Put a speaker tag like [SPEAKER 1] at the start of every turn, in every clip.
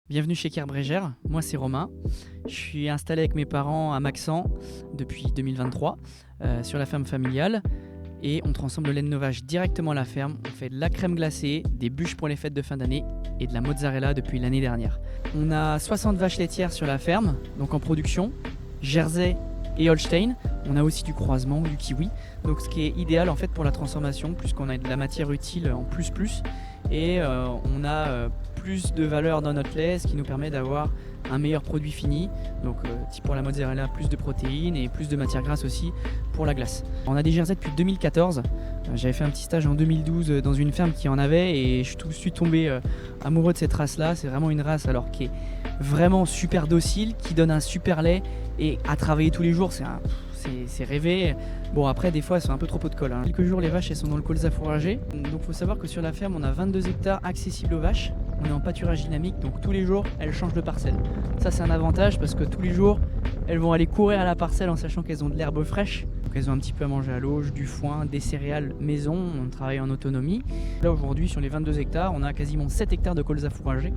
[SPEAKER 1] Bienvenue chez Kerbrégère, moi c'est Romain. Je suis installé avec mes parents à Maxent depuis 2023 sur la ferme familiale et on transforme le lait de nos vaches directement à la ferme. On fait de la crème glacée, des bûches pour les fêtes de fin d'année et de la mozzarella depuis l'année dernière. On a 60 vaches laitières sur la ferme, donc en production, Jersey et Holstein. On a aussi du croisement, du kiwi, donc ce qui est idéal en fait pour la transformation puisqu'on a de la matière utile en plus et on a plus de valeur dans notre lait, ce qui nous permet d'avoir un meilleur produit fini. Donc type pour la mozzarella, plus de protéines et plus de matière grasse aussi pour la glace. On a des Jersey depuis 2014. J'avais fait un petit stage en 2012 dans une ferme qui en avait et je suis tout de suite tombé amoureux de cette race-là. C'est vraiment une race alors qui est vraiment super docile, qui donne un super lait et à travailler tous les jours, c'est rêvé. Bon après des fois elles sont un peu trop pot de colle. Quelques jours les vaches elles sont dans le colza fourragé. Donc faut savoir que sur la ferme on a 22 hectares accessibles aux vaches. On est en pâturage dynamique donc tous les jours elles changent de parcelle. Ça c'est un avantage parce que tous les jours elles vont aller courir à la parcelle en sachant qu'elles ont de l'herbe fraîche. Donc elles ont un petit peu à manger à l'auge, du foin, des céréales maison, on travaille en autonomie. Là aujourd'hui sur les 22 hectares on a quasiment 7 hectares de colza fourragé.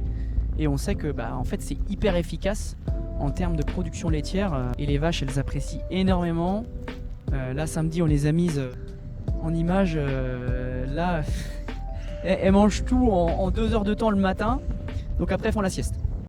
[SPEAKER 1] Et on sait que en fait c'est hyper efficace en termes de production laitière et les vaches elles apprécient énormément. Là samedi on les a mises en image, là elles mangent tout en 2 heures de temps le matin, donc après elles font la sieste.